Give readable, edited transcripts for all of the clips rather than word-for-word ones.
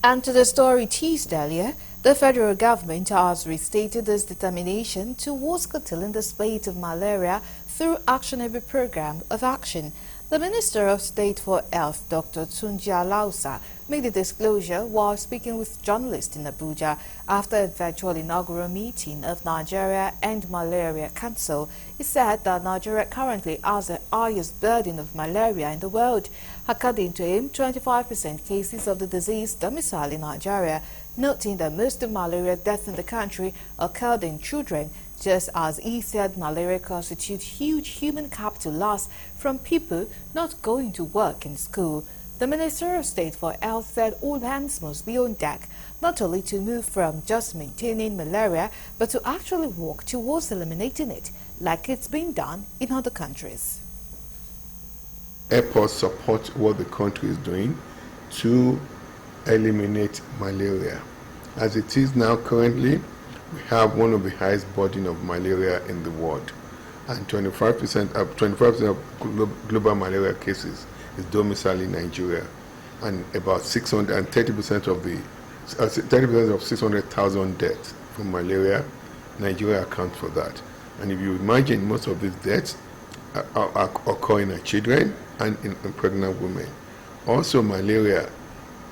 And to the story teased earlier, the federal government has restated its determination towards curtailing the spread of malaria through actionable program of action. The Minister of State for Health, Dr. Tunji Alausa, made the disclosure while speaking with journalists in Abuja after a virtual inaugural meeting of Nigeria and Malaria Council. He said that Nigeria currently has the highest burden of malaria in the world. According to him, 25% cases of the disease domicile in Nigeria, noting that most of malaria deaths in the country occurred in children, just as he said malaria constitutes huge human capital loss from people not going to work in school. The Minister of State for Health said all hands must be on deck, not only to move from just maintaining malaria, but to actually work towards eliminating it, like it's been done in other countries. Airports support what the country is doing to eliminate malaria. As it is now currently, we have one of the highest burden of malaria in the world, and 25% of global malaria cases is domiciled in Nigeria, and about 630% of 30% of 600,000 deaths from malaria, Nigeria accounts for that. And if you imagine, most of these deaths occur in our children and in pregnant women. Also, malaria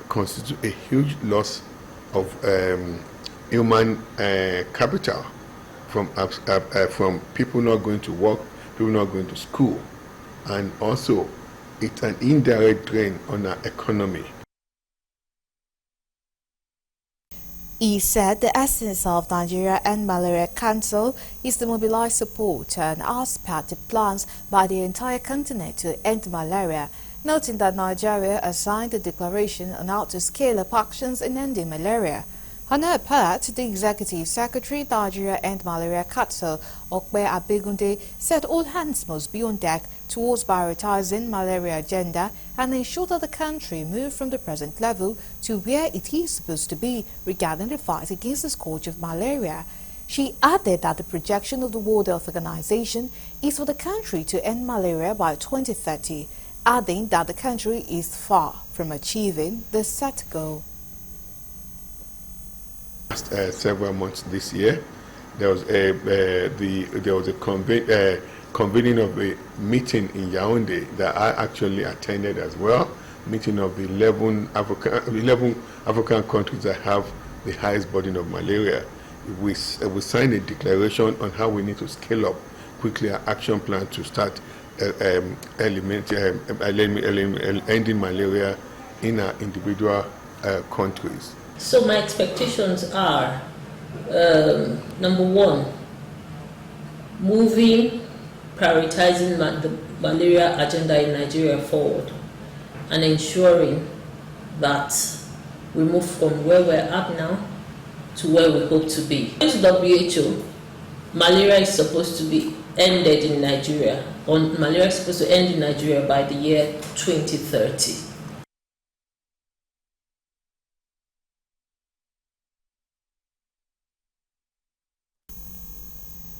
constitutes a huge loss of human capital from people not going to work, people not going to school, and also it's an indirect drain on our economy. He said the essence of Nigeria and Malaria Council is to mobilize support and as-part plans by the entire continent to end malaria, noting that Nigeria has signed a declaration on how to scale up actions in ending malaria. On her part, the Executive Secretary, Nigeria and Malaria Council, Okpe Abegunde, said all hands must be on deck towards prioritizing malaria agenda and ensure that the country move from the present level to where it is supposed to be regarding the fight against the scourge of malaria. She added that the projection of the World Health Organization is for the country to end malaria by 2030, adding that the country is far from achieving the set goal. Several months this year, there was a convening of a meeting in Yaoundé that I actually attended as well. Meeting of the 11 African countries that have the highest burden of malaria. We signed a declaration on how we need to scale up quickly our action plan to start ending malaria in our individual countries. So my expectations are, number one, prioritizing the malaria agenda in Nigeria forward and ensuring that we move from where we're at now to where we hope to be. According to WHO, malaria is supposed to be ended in Nigeria, or malaria is supposed to end in Nigeria by the year 2030.